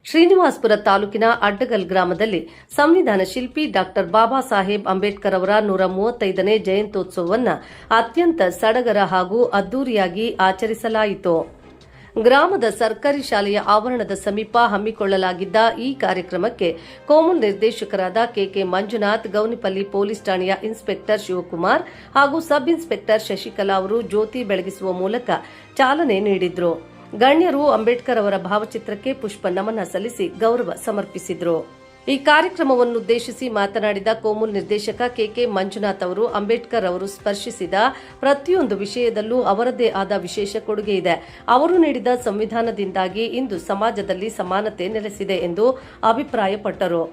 ಶ್ರೀನಿವಾಸಪುರ ತಾಲೂಕಿನ ಅಡ್ಡಗಲ್ ಗ್ರಾಮದಲ್ಲಿ ಸಂವಿಧಾನ ಶಿಲ್ಪಿ ಡಾಕ್ಟರ್ ಬಾಬಾ ಸಾಹೇಬ್ ಅಂಬೇಡ್ಕರ್ ಅವರ 135ನೇ ಜಯಂತ್ಯೋತ್ಸವವನ್ನು ಅತ್ಯಂತ ಸಡಗರ ಹಾಗೂ ಅದ್ದೂರಿಯಾಗಿ ಆಚರಿಸಲಾಯಿತು. ಗ್ರಾಮದ ಸರ್ಕಾರಿ ಶಾಲೆಯ ಆವರಣದ ಸಮೀಪ ಹಮ್ಮಿಕೊಳ್ಳಲಾಗಿದ್ದ ಈ ಕಾರ್ಯಕ್ರಮಕ್ಕೆ ಕೋಮು ನಿರ್ದೇಶಕರಾದ ಕೆಕೆ ಮಂಜುನಾಥ್, ಗೌನಿಪಲ್ಲಿ ಪೊಲೀಸ್ ಠಾಣೆಯ ಇನ್ಸ್ಪೆಕ್ಟರ್ ಶಿವಕುಮಾರ್ ಹಾಗೂ ಸಬ್ ಇನ್ಸ್ಪೆಕ್ಟರ್ ಶಶಿಕಲಾ ಅವರು ಜ್ಯೋತಿ ಬೆಳಗಿಸುವ ಮೂಲಕ ಚಾಲನೆ ನೀಡಿದರು. ಗಣ್ಯರು ಅಂಬೇಡ್ಕರ್ ಅವರ ಭಾವಚಿತ್ರಕ್ಕೆ ಪುಷ್ಪ ನಮನ ಸಲ್ಲಿಸಿ ಗೌರವ ಸಮರ್ಪಿಸಿದರು. ಈ ಕಾರ್ಯಕ್ರಮವನ್ನುದ್ದೇಶಿಸಿ ಮಾತನಾಡಿದ ಕೋಮು ನಿರ್ದೇಶಕ ಕೆಕೆ ಮಂಜುನಾಥ್ ಅವರು, ಅಂಬೇಡ್ಕರ್ ಅವರು ಸ್ಪರ್ಶಿಸಿದ ಪ್ರತಿಯೊಂದು ವಿಷಯದಲ್ಲೂ ಅವರದೇ ಆದ ವಿಶೇಷ ಕೊಡುಗೆ ಇದೆ. ಅವರು ನೀಡಿದ ಸಂವಿಧಾನದಿಂದಾಗಿ ಇಂದು ಸಮಾಜದಲ್ಲಿ ಸಮಾನತೆ ನೆಲೆಸಿದೆ ಎಂದು ಅಭಿಪ್ರಾಯಪಟ್ಟರು.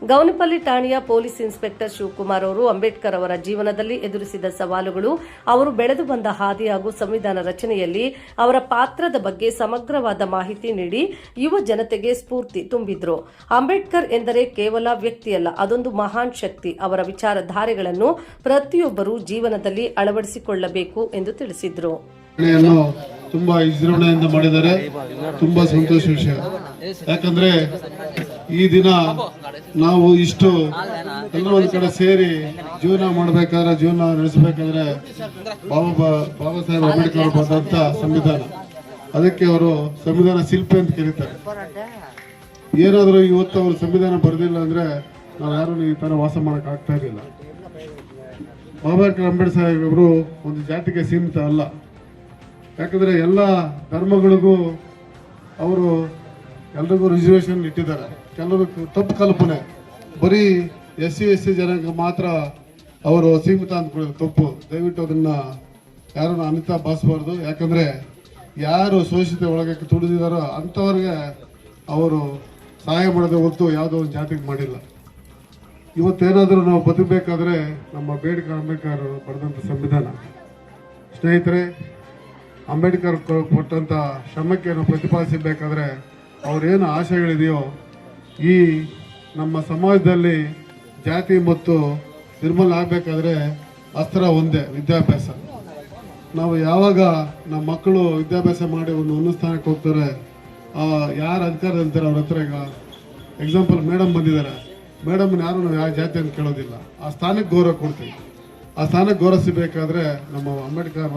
ಗೌನಿಪಲ್ಲಿ ಠಾಣೆಯ ಪೊಲೀಸ್ ಇನ್ಸ್ಪೆಕ್ಟರ್ ಶಿವಕುಮಾರ್ ಅವರು ಅಂಬೇಡ್ಕರ್ ಅವರ ಜೀವನದಲ್ಲಿ ಎದುರಿಸಿದ ಸವಾಲುಗಳು, ಅವರು ಬೆಳೆದು ಬಂದ ಹಾದಿ ಹಾಗೂ ಸಂವಿಧಾನ ರಚನೆಯಲ್ಲಿ ಅವರ ಪಾತ್ರದ ಬಗ್ಗೆ ಸಮಗ್ರವಾದ ಮಾಹಿತಿ ನೀಡಿ ಯುವ ಜನತೆಗೆ ಸ್ಫೂರ್ತಿ ತುಂಬಿದ್ರು. ಅಂಬೇಡ್ಕರ್ ಎಂದರೆ ಕೇವಲ ವ್ಯಕ್ತಿಯಲ್ಲ, ಅದೊಂದು ಮಹಾನ್ ಶಕ್ತಿ. ಅವರ ವಿಚಾರಧಾರೆಗಳನ್ನು ಪ್ರತಿಯೊಬ್ಬರೂ ಜೀವನದಲ್ಲಿ ಅಳವಡಿಸಿಕೊಳ್ಳಬೇಕು ಎಂದು ತಿಳಿಸಿದರು. ತುಂಬಾ ವಿಜೃಂಭಣೆಯಿಂದ ಮಾಡಿದ್ದಾರೆ. ತುಂಬಾ ಸಂತೋಷ ವಿಷಯ. ಯಾಕಂದ್ರೆ ಈ ದಿನ ನಾವು ಇಷ್ಟು ಎಲ್ಲ ಒಂದ್ ಕಡೆ ಸೇರಿ ಜೀವನ ಮಾಡಬೇಕಾದ್ರೆ, ಜೀವನ ನಡೆಸಬೇಕಾದ್ರೆ ಬಾಬಾ ಸಾಹೇಬ್ ಅಂಬೇಡ್ಕರ್ ಅವರು ಬರೆದಂತ ಸಂವಿಧಾನ, ಅದಕ್ಕೆ ಅವರು ಸಂವಿಧಾನ ಶಿಲ್ಪಿ ಅಂತ ಕರೀತಾರೆ. ಏನಾದರೂ ಇವತ್ತು ಅವರು ಸಂವಿಧಾನ ಬರೆದಿಲ್ಲ ಅಂದ್ರೆ ನಾವು ಯಾರು ಈ ತರ ವಾಸ ಮಾಡಕ್ ಆಗ್ತಾ ಇರಲಿಲ್ಲ. ಬಾಬಾ ಅಂಬೇಡ್ಕರ್ ಸಾಹೇಬ್ ಅವರು ಒಂದು ಜಾತಿಗೆ ಸೀಮಿತ ಅಲ್ಲ. ಯಾಕಂದ್ರೆ ಎಲ್ಲ ಧರ್ಮಗಳಿಗೂ ಅವರು ಎಲ್ರಿಗೂ ರಿಸರ್ವೇಶನ್ ಇಟ್ಟಿದ್ದಾರೆ. ಕೆಲವರು ತಪ್ಪು ಕಲ್ಪನೆ, ಬರೀ SC ಜನಾಂಗ ಮಾತ್ರ ಅವರು ಸೀಮಿತ ಅಂದ್ಕೊಳ್ಳೋದು ತಪ್ಪು. ದಯವಿಟ್ಟು ಅದನ್ನ ಯಾರನ್ನ ಅನಿತಾ ಭಾಸಬಾರ್ದು. ಯಾಕಂದ್ರೆ ಯಾರು ಶೋಷಿತ ಒಳಗೆ ತುಳಿದಿದಾರೋ ಅಂಥವ್ರಿಗೆ ಅವರು ಸಹಾಯ ಮಾಡೋದೇ ಹೊರತು ಯಾವುದೋ ಒಂದು ಜಾತಿಗೆ ಮಾಡಿಲ್ಲ. ಇವತ್ತೇನಾದರೂ ನಾವು ಬದುಕಬೇಕಾದ್ರೆ ನಮ್ಮ ಅಂಬೇಡ್ಕರ್ ಬರೆದಂಥ ಸಂವಿಧಾನ, ಸ್ನೇಹಿತರೆ, ಅಂಬೇಡ್ಕರ್ ಕೊಟ್ಟಂತ ಶ್ರಮಕ್ಕೆ ನಾವು ಪ್ರತಿಪಾದಿಸಬೇಕಾದ್ರೆ ಅವ್ರೇನು ಆಶಯಗಳಿದೆಯೋ, ಈ ನಮ್ಮ ಸಮಾಜದಲ್ಲಿ ಜಾತಿ ಮತ್ತು ನಿರ್ಮೂಲನೆ ಆಗಬೇಕಾದ್ರೆ ಅಸ್ತ್ರ ಒಂದೇ, ವಿದ್ಯಾಭ್ಯಾಸ. ನಾವು ಯಾವಾಗ ನಮ್ಮ ಮಕ್ಕಳು ವಿದ್ಯಾಭ್ಯಾಸ ಮಾಡಿ ಒಂದು ಸ್ಥಾನಕ್ಕೆ ಹೋಗ್ತಾರೆ, ಯಾರು ಅಧಿಕಾರದಲ್ಲಿರ್ತಾರೆ ಅವ್ರ ಹತ್ರ, ಈಗ ಎಕ್ಸಾಂಪಲ್ ಮೇಡಮ್ ಬಂದಿದ್ದಾರೆ, ಮೇಡಮ್ನ ಯಾರು ನಾವು ಯಾವ ಜಾತಿ ಅಂತ ಕೇಳೋದಿಲ್ಲ, ಆ ಸ್ಥಾನಕ್ಕೆ ಗೌರವ ಕೊಡ್ತೀವಿ. ಆ ಸ್ಥಾನಕ್ಕೆ ಗೌರವಿಸಬೇಕಾದ್ರೆ ನಮ್ಮ ಅಂಬೇಡ್ಕರ್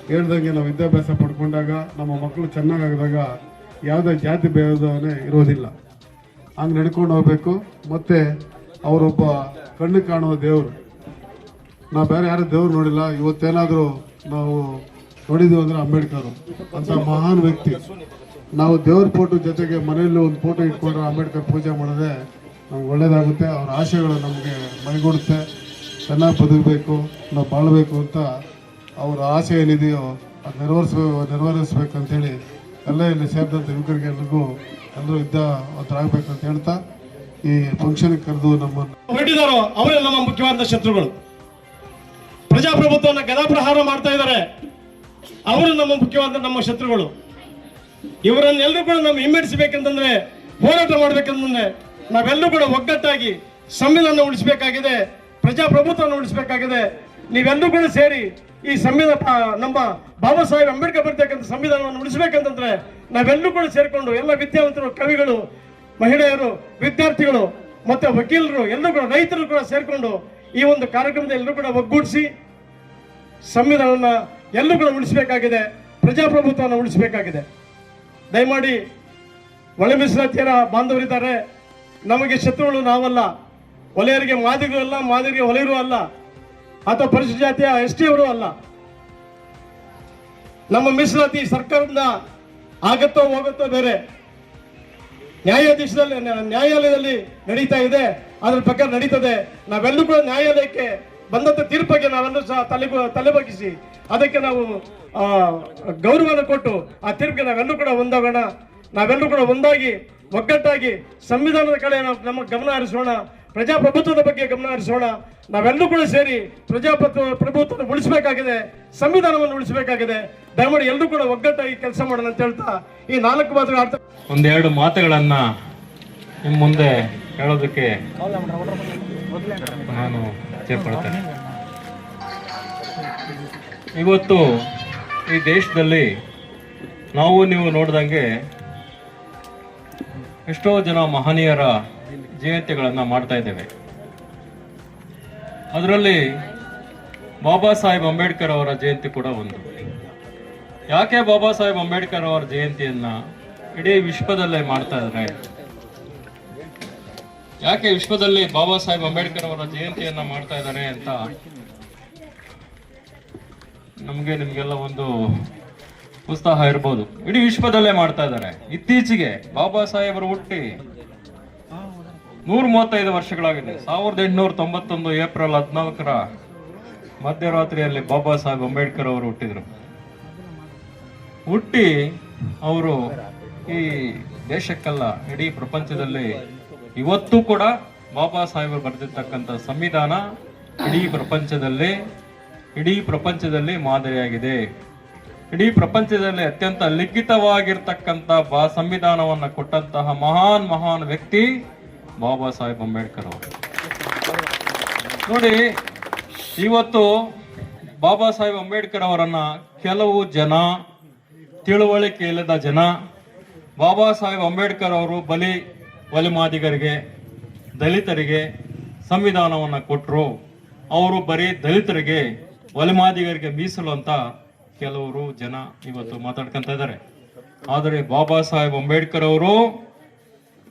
ಹೇಳ್ದಂಗೆ ನಾವು ವಿದ್ಯಾಭ್ಯಾಸ ಪಡ್ಕೊಂಡಾಗ, ನಮ್ಮ ಮಕ್ಕಳು ಚೆನ್ನಾಗಾಗಿದಾಗ ಯಾವುದೇ ಜಾತಿ ಭೇದವೇ ಇರೋದಿಲ್ಲ. ಹಂಗೆ ನಡ್ಕೊಂಡು ಹೋಗ್ಬೇಕು. ಮತ್ತೆ ಅವರೊಬ್ಬ ಕಣ್ಣು ಕಾಣುವ ದೇವರು. ನಾವು ಬೇರೆ ಯಾರು ದೇವ್ರು ನೋಡಿಲ್ಲ. ಇವತ್ತೇನಾದರೂ ನಾವು ನೋಡಿದೀವಿ ಅಂದ್ರೆ ಅಂಬೇಡ್ಕರ್ ಅಂತ ಮಹಾನ್ ವ್ಯಕ್ತಿ. ನಾವು ದೇವ್ರ ಫೋಟೋ ಜೊತೆಗೆ ಮನೆಯಲ್ಲಿ ಒಂದು ಫೋಟೋ ಇಟ್ಕೊಂಡ್ರೆ ಅಂಬೇಡ್ಕರ್ ಪೂಜೆ ಮಾಡೋದೇ ನಮ್ಗೆ ಒಳ್ಳೇದಾಗುತ್ತೆ. ಅವ್ರ ಆಶಯಗಳು ನಮಗೆ ಮೈಗೂಡುತ್ತೆ. ಚೆನ್ನಾಗಿ ಬದುಕಬೇಕು, ನಾವು ಬಾಳ್ಬೇಕು ಅಂತ ಅವರ ಆಸೆ ಏನಿದೆಯೋ ಅದು ನೆರವೇರಿಸ್ಬೇಕಂತೇಳಿ ಎಲ್ಲ ಇಲ್ಲಿ ಸೇರಿದಂಥ ಯುವಕರಿಗೆ ಎಲ್ರಿಗೂ ಎಲ್ಲರೂ ಆಗಬೇಕಂತ ಹೇಳ್ತಾ ಈ ಫಂಕ್ಷನ್ ಕರೆದು ನಮ್ಮನ್ನು ಹೊರಟಿದಾರೋ ಅವರೇ ನಮ್ಮ ಮುಖ್ಯವಾದ ಶತ್ರುಗಳು. ಪ್ರಜಾಪ್ರಭುತ್ವವನ್ನು ಗದಾಪ್ರಹಾರ ಮಾಡ್ತಾ ಇದ್ದಾರೆ, ಅವರು ನಮ್ಮ ಮುಖ್ಯವಾದ ನಮ್ಮ ಶತ್ರುಗಳು. ಇವರನ್ನೆಲ್ಲರೂ ಕೂಡ ನಾವು ಹಿಮ್ಮೆಟ್ಟಿಸಬೇಕಂತಂದ್ರೆ, ಹೋರಾಟ ಮಾಡ್ಬೇಕಂತಂದ್ರೆ ನಾವೆಲ್ಲರೂ ಕೂಡ ಒಗ್ಗಟ್ಟಾಗಿ ಸಂವಿಧಾನ ಉಳಿಸಬೇಕಾಗಿದೆ, ಪ್ರಜಾಪ್ರಭುತ್ವವನ್ನು ಉಳಿಸಬೇಕಾಗಿದೆ. ನೀವೆಲ್ಲರೂ ಕೂಡ ಸೇರಿ ಈ ಸಂವಿಧಾನ, ನಮ್ಮ ಬಾಬಾ ಸಾಹೇಬ್ ಅಂಬೇಡ್ಕರ್ ಬರ್ತಕ್ಕಂಥ ಸಂವಿಧಾನವನ್ನು ಉಳಿಸಬೇಕಂತಂದ್ರೆ ನಾವೆಲ್ಲರೂ ಕೂಡ ಸೇರ್ಕೊಂಡು, ಎಲ್ಲ ವಿದ್ಯಾವಂತರು, ಕವಿಗಳು, ಮಹಿಳೆಯರು, ವಿದ್ಯಾರ್ಥಿಗಳು, ಮತ್ತೆ ವಕೀಲರು, ಎಲ್ಲರೂ ಕೂಡ ರೈತರು ಕೂಡ ಸೇರ್ಕೊಂಡು ಈ ಒಂದು ಕಾರ್ಯಕ್ರಮದಲ್ಲಿ ಎಲ್ಲರೂ ಕೂಡ ಒಗ್ಗೂಡಿಸಿ ಸಂವಿಧಾನವನ್ನು ಎಲ್ಲರೂ ಕೂಡ ಉಳಿಸಬೇಕಾಗಿದೆ, ಪ್ರಜಾಪ್ರಭುತ್ವವನ್ನು ಉಳಿಸಬೇಕಾಗಿದೆ. ದಯಮಾಡಿ ಒಳ ಮೀಸಲಾತಿಯರ ಬಾಂಧವರಿದ್ದಾರೆ. ನಮಗೆ ಶತ್ರುಗಳು ನಾವಲ್ಲ, ಒಲೆಯರಿಗೆ ಮಾದಿಗರು ಅಲ್ಲ, ಮಾದಿಗರಿಗೆ ಒಲೆಯರು ಅಲ್ಲ, ಅಥವಾ ಪರಿಶಿಷ್ಟ ಜಾತಿಯ ST ಅವರು ಅಲ್ಲ. ನಮ್ಮ ಮೀಸಲಾತಿ ಸರ್ಕಾರದಿಂದ ಆಗತ್ತೋ ಹೋಗುತ್ತೋ ಬೇರೆ, ನ್ಯಾಯಾಲಯದಲ್ಲಿ ನಡೀತಾ ಇದೆ, ಅದ್ರ ಪ್ರಕಾರ ನಡೀತದೆ. ನಾವೆಲ್ಲೂ ಕೂಡ ನ್ಯಾಯಾಲಯಕ್ಕೆ ಬಂದಂತ ತೀರ್ಪಿಗೆ ನಾವೆಲ್ಲರೂ ಸಹ ತಲೆಬಗ್ಗಿಸಿ ಅದಕ್ಕೆ ನಾವು ಗೌರವವನ್ನು ಕೊಟ್ಟು ಆ ತೀರ್ಪಿಗೆ ನಾವೆಲ್ಲರೂ ಕೂಡ ಒಂದಾಗೋಣ. ನಾವೆಲ್ಲರೂ ಕೂಡ ಒಂದಾಗಿ ಒಗ್ಗಟ್ಟಾಗಿ ಸಂವಿಧಾನದ ಕಡೆ ನಮ್ಮ ಗಮನ ಹರಿಸೋಣ, ಪ್ರಜಾಪ್ರಭುತ್ವದ ಬಗ್ಗೆ ಗಮನ ಹರಿಸೋಣ. ನಾವೆಲ್ಲರೂ ಕೂಡ ಸೇರಿ ಪ್ರಭುತ್ವ ಉಳಿಸಬೇಕಾಗಿದೆ, ಸಂವಿಧಾನವನ್ನು ಉಳಿಸಬೇಕಾಗಿದೆ. ದಯಮಾಡಿ ಎಲ್ಲರೂ ಕೂಡ ಒಗ್ಗಟ್ಟಾಗಿ ಕೆಲಸ ಮಾಡೋಣ ಅಂತ ಹೇಳ್ತಾ ಈ 4 ಮಾತುಗಳ ಅರ್ಥ ಒಂದೆರಡು ಮಾತುಗಳನ್ನ ನಿಮ್ಮ ಮುಂದೆ ಹೇಳೋದಕ್ಕೆ ನಾನು ಇಚ್ಛೆಪಡ್ತೇನೆ. ಇವತ್ತು ಈ ದೇಶದಲ್ಲಿ ನಾವು ನೀವು ನೋಡ್ದಂಗೆ ಎಷ್ಟೋ ಜನ ಮಹನೀಯರ ಜಯಂತಿಗಳನ್ನು ಮಾಡ್ತಾ ಇದ್ದೇವೆ. ಅದರಲ್ಲಿ ಬಾಬಾ ಸಾಹೇಬ್ ಅಂಬೇಡ್ಕರ್ ಅವರ ಜಯಂತಿ ಕೂಡ ಒಂದು. ಯಾಕೆ ಬಾಬಾ ಸಾಹೇಬ್ ಅಂಬೇಡ್ಕರ್ ಅವರ ಜಯಂತಿಯನ್ನ ಇಡೀ ವಿಶ್ವದಲ್ಲೇ ಮಾಡ್ತಾ ಇದ್ದಾರೆ? ಯಾಕೆ ವಿಶ್ವದಲ್ಲಿ ಬಾಬಾ ಸಾಹೇಬ್ ಅಂಬೇಡ್ಕರ್ ಅವರ ಜಯಂತಿಯನ್ನ ಮಾಡ್ತಾ ಇದ್ದಾರೆ ಅಂತ ನಿಮ್ಗೆಲ್ಲ ಒಂದು ಉತ್ಸಾಹ ಇರ್ಬೋದು. ಇಡೀ ವಿಶ್ವದಲ್ಲೇ ಮಾಡ್ತಾ ಇದ್ದಾರೆ. ಇತ್ತೀಚೆಗೆ ಬಾಬಾ ಸಾಹೇಬರು ಹುಟ್ಟಿ 135 ವರ್ಷಗಳಾಗಿದೆ. 1891 ಏಪ್ರಿಲ್ 14ರ ಮಧ್ಯರಾತ್ರಿಯಲ್ಲಿ ಬಾಬಾ ಸಾಹೇಬ್ ಅಂಬೇಡ್ಕರ್ ಅವರು ಹುಟ್ಟಿದ್ರು. ಹುಟ್ಟಿ ಅವರು ಈ ದೇಶಕ್ಕಲ್ಲ, ಇಡೀ ಪ್ರಪಂಚದಲ್ಲಿ ಇವತ್ತು ಕೂಡ ಬಾಬಾ ಸಾಹೇಬರು ಬರೆದಿರ್ತಕ್ಕಂಥ ಸಂವಿಧಾನ ಇಡೀ ಪ್ರಪಂಚದಲ್ಲಿ ಮಾದರಿಯಾಗಿದೆ. ಇಡೀ ಪ್ರಪಂಚದಲ್ಲಿ ಅತ್ಯಂತ ಲಿಖಿತವಾಗಿರ್ತಕ್ಕಂಥ ಸಂವಿಧಾನವನ್ನು ಕೊಟ್ಟಂತಹ ಮಹಾನ್ ವ್ಯಕ್ತಿ ಬಾಬಾ ಸಾಹೇಬ್ ಅಂಬೇಡ್ಕರ್ ಅವರು. ನೋಡಿ, ಇವತ್ತು ಬಾಬಾ ಸಾಹೇಬ್ ಅಂಬೇಡ್ಕರ್ ಅವರನ್ನ ಕೆಲವು ಜನ, ತಿಳುವಳಿಕೆ ಇಲ್ಲದ ಜನ, ಬಾಬಾ ಸಾಹೇಬ್ ಅಂಬೇಡ್ಕರ್ ಅವರು ಒಲಿಮಾದಿಗರಿಗೆ, ದಲಿತರಿಗೆ ಸಂವಿಧಾನವನ್ನು ಕೊಟ್ಟರು, ಅವರು ಬರೀ ದಲಿತರಿಗೆ, ಒಲಿಮಾದಿಗರಿಗೆ ಮೀಸಲು ಅಂತ ಕೆಲವರು ಜನ ಇವತ್ತು ಮಾತಾಡ್ಕೊಂತ ಇದ್ದಾರೆ. ಆದರೆ ಬಾಬಾ ಸಾಹೇಬ್ ಅಂಬೇಡ್ಕರ್ ಅವರು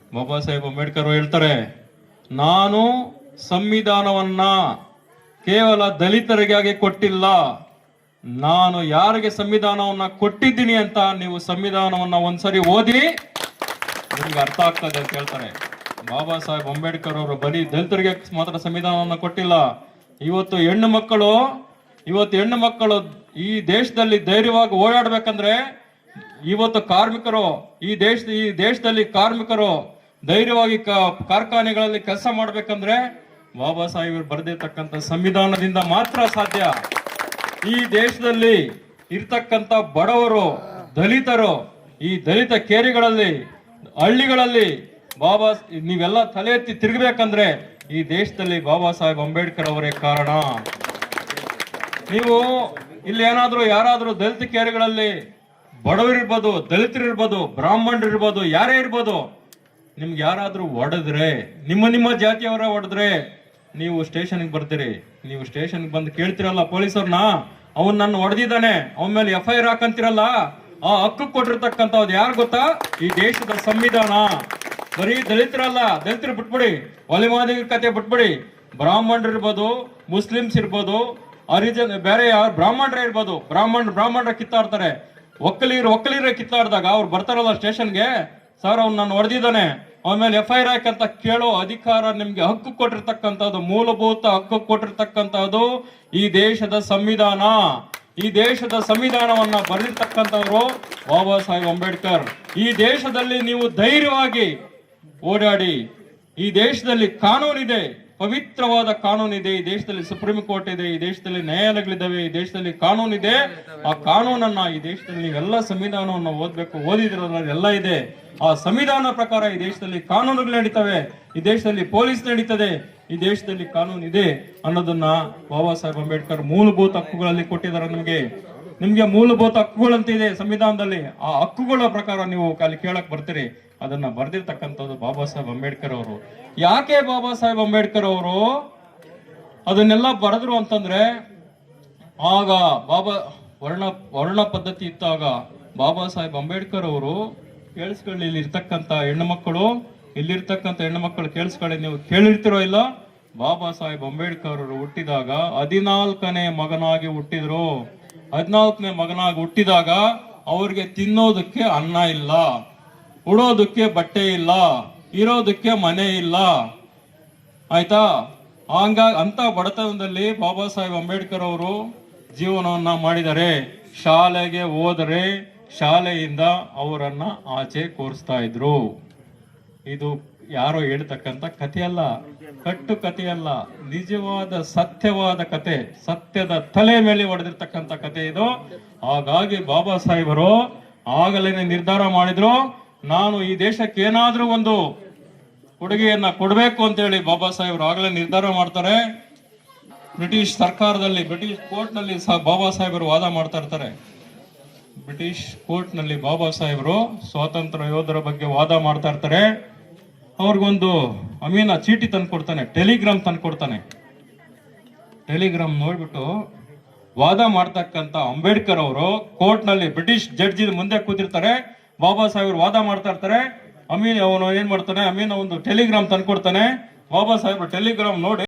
ಹೇಳ್ತಾರೆ, ನಾನು ಸಂವಿಧಾನವನ್ನ ಕೇವಲ ದಲಿತರಿಗಾಗಿ ಕೊಟ್ಟಿಲ್ಲ, ನಾನು ಯಾರಿಗೆ ಸಂವಿಧಾನವನ್ನ ಕೊಟ್ಟಿದ್ದೀನಿ ಅಂತ ನೀವು ಸಂವಿಧಾನವನ್ನ ಒಂದ್ಸರಿ ಓದಿ ನಿಮ್ಗೆ ಅರ್ಥ ಆಗ್ತದೆ ಅಂತ ಹೇಳ್ತಾರೆ. ಬಾಬಾ ಸಾಹೇಬ್ ಅಂಬೇಡ್ಕರ್ ಅವರು ಬರೀ ದಲಿತರಿಗೆ ಮಾತ್ರ ಸಂವಿಧಾನವನ್ನ ಕೊಟ್ಟಿಲ್ಲ. ಇವತ್ತು ಹೆಣ್ಣು ಮಕ್ಕಳು ಈ ದೇಶದಲ್ಲಿ ಧೈರ್ಯವಾಗಿ ಓಡಾಡ್ಬೇಕಂದ್ರೆ, ಇವತ್ತು ಕಾರ್ಮಿಕರು ಈ ದೇಶದಲ್ಲಿ ಕಾರ್ಮಿಕರು ಧೈರ್ಯವಾಗಿ ಕಾರ್ಖಾನೆಗಳಲ್ಲಿ ಕೆಲಸ ಮಾಡ್ಬೇಕಂದ್ರೆ ಬಾಬಾ ಸಾಹೇಬರು ಬರೆದಿರ್ತಕ್ಕಂಥ ಸಂವಿಧಾನದಿಂದ ಮಾತ್ರ ಸಾಧ್ಯ. ಈ ದೇಶದಲ್ಲಿ ಇರ್ತಕ್ಕಂಥ ಬಡವರು, ದಲಿತರು, ಈ ದಲಿತ ಕೇರಿಗಳಲ್ಲಿ, ಹಳ್ಳಿಗಳಲ್ಲಿ ನೀವೆಲ್ಲ ತಲೆ ಎತ್ತಿ ತಿರುಗಬೇಕಂದ್ರೆ ಈ ದೇಶದಲ್ಲಿ ಬಾಬಾ ಸಾಹೇಬ್ ಅಂಬೇಡ್ಕರ್ ಅವರೇ ಕಾರಣ. ನೀವು ಇಲ್ಲಿ ಯಾರಾದ್ರೂ ದಲಿತ ಕೇರಿಗಳಲ್ಲಿ ಬಡವರಿರ್ಬೋದು, ದಲಿತರಿರ್ಬೋದು, ಬ್ರಾಹ್ಮಣರಿರ್ಬೋದು, ಯಾರೇ ಇರ್ಬೋದು, ನಿಮ್ಗೆ ಯಾರಾದ್ರೂ ಹೊಡೆದ್ರೆ, ನಿಮ್ಮ ಜಾತಿಯವರ ಹೊಡೆದ್ರೆ ನೀವು ಸ್ಟೇಷನ್ಗೆ ಬರ್ತೀರಿ. ನೀವು ಸ್ಟೇಷನ್ಗೆ ಬಂದು ಕೇಳ್ತಿರಲ್ಲ ಪೊಲೀಸರ್ನ, ಅವನ್ ನನ್ನ ಹೊಡೆದಿದ್ದಾನೆ, ಅವನ ಮೇಲೆ FIR ಹಾಕಂತಿರಲ್ಲ. ಆ ಹಕ್ಕು ಕೊಟ್ಟಿರ್ತಕ್ಕಂಥದ್ದು ಯಾರು ಗೊತ್ತಾ? ಈ ದೇಶದ ಸಂವಿಧಾನ. ಬರೀ ದಲಿತರು ಬಿಟ್ಬಿಡಿ, ಒಲಿಮಾದಿಗರ ಕತೆ ಬಿಟ್ಬಿಡಿ, ಬ್ರಾಹ್ಮಣರಿರ್ಬೋದು, ಮುಸ್ಲಿಮ್ಸ್ ಇರ್ಬೋದು, ಹರಿಜನ ಬೇರೆ ಯಾರು ಬ್ರಾಹ್ಮಣರೇ ಇರ್ಬೋದು, ಬ್ರಾಹ್ಮಣರ ಕಿತ್ತಾಡ್ತಾರೆ. ಒಕ್ಕಲಿಗರ ಕಿತ್ತಾಡ್ದಾಗ ಅವ್ರು ಬರ್ತಾರಲ್ಲ ಸ್ಟೇಷನ್ಗೆ, ಸರ್ ಅವ್ನು ನಾನು ಹೊಡೆದಿದ್ದಾನೆ, ಅವನ ಮೇಲೆ FIR ಹಾಕಂತ ಕೇಳೋ ಅಧಿಕಾರ ನಿಮ್ಗೆ ಹಕ್ಕು ಕೊಟ್ಟಿರ್ತಕ್ಕಂಥದ್ದು, ಮೂಲಭೂತ ಹಕ್ಕು ಕೊಟ್ಟಿರ್ತಕ್ಕಂಥದ್ದು ಈ ದೇಶದ ಸಂವಿಧಾನ. ಈ ದೇಶದ ಸಂವಿಧಾನವನ್ನ ಬರೆದಿರ್ತಕ್ಕಂಥವ್ರು ಬಾಬಾ ಸಾಹೇಬ್ ಅಂಬೇಡ್ಕರ್. ಈ ದೇಶದಲ್ಲಿ ನೀವು ಧೈರ್ಯವಾಗಿ ಓಡಾಡಿ. ಈ ದೇಶದಲ್ಲಿ ಕಾನೂನಿದೆ, ಪವಿತ್ರವಾದ ಕಾನೂನಿದೆ. ಈ ದೇಶದಲ್ಲಿ ಸುಪ್ರೀಂ ಕೋರ್ಟ್ ಇದೆ, ಈ ದೇಶದಲ್ಲಿ ನ್ಯಾಯಾಲಯಗಳಿದ್ದಾವೆ, ಈ ದೇಶದಲ್ಲಿ ಕಾನೂನಿದೆ. ಆ ಕಾನೂನನ್ನ ಈ ದೇಶದಲ್ಲಿ ನೀವೆಲ್ಲ ಸಂವಿಧಾನವನ್ನು ಓದ್ಬೇಕು, ಓದಿದ್ರಲ್ಲ ಎಲ್ಲ ಇದೆ. ಆ ಸಂವಿಧಾನ ಪ್ರಕಾರ ಈ ದೇಶದಲ್ಲಿ ಕಾನೂನುಗಳು ನಡೀತವೆ, ಈ ದೇಶದಲ್ಲಿ ಪೊಲೀಸ್ ನಡೀತದೆ, ಈ ದೇಶದಲ್ಲಿ ಕಾನೂನು ಇದೆ ಅನ್ನೋದನ್ನ ಬಾಬಾ ಸಾಹೇಬ್ ಅಂಬೇಡ್ಕರ್ ಮೂಲಭೂತ ಹಕ್ಕುಗಳಲ್ಲಿ ಕೊಟ್ಟಿದ್ದಾರೆ. ನಿಮ್ಗೆ ಮೂಲಭೂತ ಹಕ್ಕುಗಳಂತ ಇದೆ ಸಂವಿಧಾನದಲ್ಲಿ. ಆ ಹಕ್ಕುಗಳ ಪ್ರಕಾರ ನೀವು ಅಲ್ಲಿ ಕೇಳಕ್ ಬರ್ತೀರಿ. ಅದನ್ನ ಬರೆದಿರ್ತಕ್ಕಂಥದ್ದು ಬಾಬಾ ಸಾಹೇಬ್ ಅಂಬೇಡ್ಕರ್ ಅವರು. ಯಾಕೆ ಬಾಬಾ ಸಾಹೇಬ್ ಅಂಬೇಡ್ಕರ್ ಅವರು ಅದನ್ನೆಲ್ಲ ಬರೆದ್ರು ಅಂತಂದ್ರೆ, ಆಗ ವರ್ಣ ಪದ್ಧತಿ ಇತ್ತಾಗ ಬಾಬಾ ಸಾಹೇಬ್ ಅಂಬೇಡ್ಕರ್ ಅವರು ಕೇಳಿಸ್ಕೊಳ್ಳಿ, ಇಲ್ಲಿರ್ತಕ್ಕಂಥ ಹೆಣ್ಣು ಮಕ್ಕಳು ಕೇಳಿಸ್ಕೊಳ್ಳಿ, ನೀವು ಕೇಳಿರ್ತಿರೋ ಇಲ್ಲ, ಬಾಬಾ ಸಾಹೇಬ್ ಅಂಬೇಡ್ಕರ್ ಅವರು ಹುಟ್ಟಿದಾಗ 14ನೇ ಮಗನಾಗಿ ಹುಟ್ಟಿದ್ರು. 14ನೇ ಮಗನಾಗಿ ಹುಟ್ಟಿದಾಗ ಅವ್ರಿಗೆ ತಿನ್ನೋದಕ್ಕೆ ಅನ್ನ ಇಲ್ಲ, ಉಡೋದಕ್ಕೆ ಬಟ್ಟೆ ಇಲ್ಲ, ಇರೋದಕ್ಕೆ ಮನೆ ಇಲ್ಲ. ಆಯ್ತಾ? ಅಂತ ಬಡತನದಲ್ಲಿ ಬಾಬಾ ಸಾಹೇಬ್ ಅಂಬೇಡ್ಕರ್ ಅವರು ಜೀವನವನ್ನ ಮಾಡಿದ್ದಾರೆ. ಶಾಲೆಗೆ ಹೋದರೆ ಶಾಲೆಯಿಂದ ಅವರನ್ನ ಆಚೆ ಕೂರಿಸ್ತಾ ಇದ್ರು. ಇದು ಯಾರೋ ಹೇಳ್ತಕ್ಕಂಥ ಕಥೆಯಲ್ಲ, ಕಟ್ಟು ಕಥೆಯಲ್ಲ, ನಿಜವಾದ ಸತ್ಯವಾದ ಕತೆ, ಸತ್ಯದ ತಲೆ ಮೇಲೆ ಹೊಡೆದಿರ್ತಕ್ಕಂಥ ಕತೆ ಇದು. ಹಾಗಾಗಿ ಬಾಬಾ ಸಾಹೇಬರು ಆಗಲೇ ನಿರ್ಧಾರ ಮಾಡಿದ್ರು, ನಾನು ಈ ದೇಶಕ್ಕೆ ಏನಾದ್ರೂ ಒಂದು ಕೊಡುಗೆಯನ್ನ ಕೊಡಬೇಕು ಅಂತೇಳಿ ಬಾಬಾ ಸಾಹೇಬರು ಆಗಲೇ ನಿರ್ಧಾರ ಮಾಡ್ತಾರೆ. ಬ್ರಿಟಿಷ್ ಸರ್ಕಾರದಲ್ಲಿ, ಬ್ರಿಟಿಷ್ ಕೋರ್ಟ್ ನಲ್ಲಿ ಬಾಬಾ ಸಾಹೇಬರು ವಾದ ಮಾಡ್ತಾ ಇರ್ತಾರೆ. ಬ್ರಿಟಿಷ್ ಕೋರ್ಟ್ನಲ್ಲಿ ಬಾಬಾ ಸಾಹೇಬರು ಸ್ವಾತಂತ್ರ್ಯ ಯೋಧರ ಬಗ್ಗೆ ವಾದ ಮಾಡ್ತಾ ಇರ್ತಾರೆ. ಅವ್ರಿಗೊಂದು ಅಮೀನ ಚೀಟಿ ತಂದು ಕೊಡ್ತಾನೆ, ಟೆಲಿಗ್ರಾಮ್ ತಂದು ಕೊಡ್ತಾನೆ. ಟೆಲಿಗ್ರಾಮ್ ನೋಡ್ಬಿಟ್ಟು ವಾದ ಮಾಡ್ತಕ್ಕಂಥ ಅಂಬೇಡ್ಕರ್ ಅವರು ಕೋರ್ಟ್ನಲ್ಲಿ ಬ್ರಿಟಿಷ್ ಜಡ್ಜಿ ಮುಂದೆ ಕೂತಿರ್ತಾರೆ. ಬಾಬಾ ಸಾಹೇಬರು ವಾದ ಮಾಡ್ತಾ ಇರ್ತಾರೆ. ಅವನು ಏನ್ ಮಾಡ್ತಾನೆ, ಅಮೀನ ಒಂದು ಟೆಲಿಗ್ರಾಮ್ ತಂದು ಕೊಡ್ತಾನೆ. ಬಾಬಾ ಸಾಹೇಬರು ಟೆಲಿಗ್ರಾಮ್ ನೋಡಿ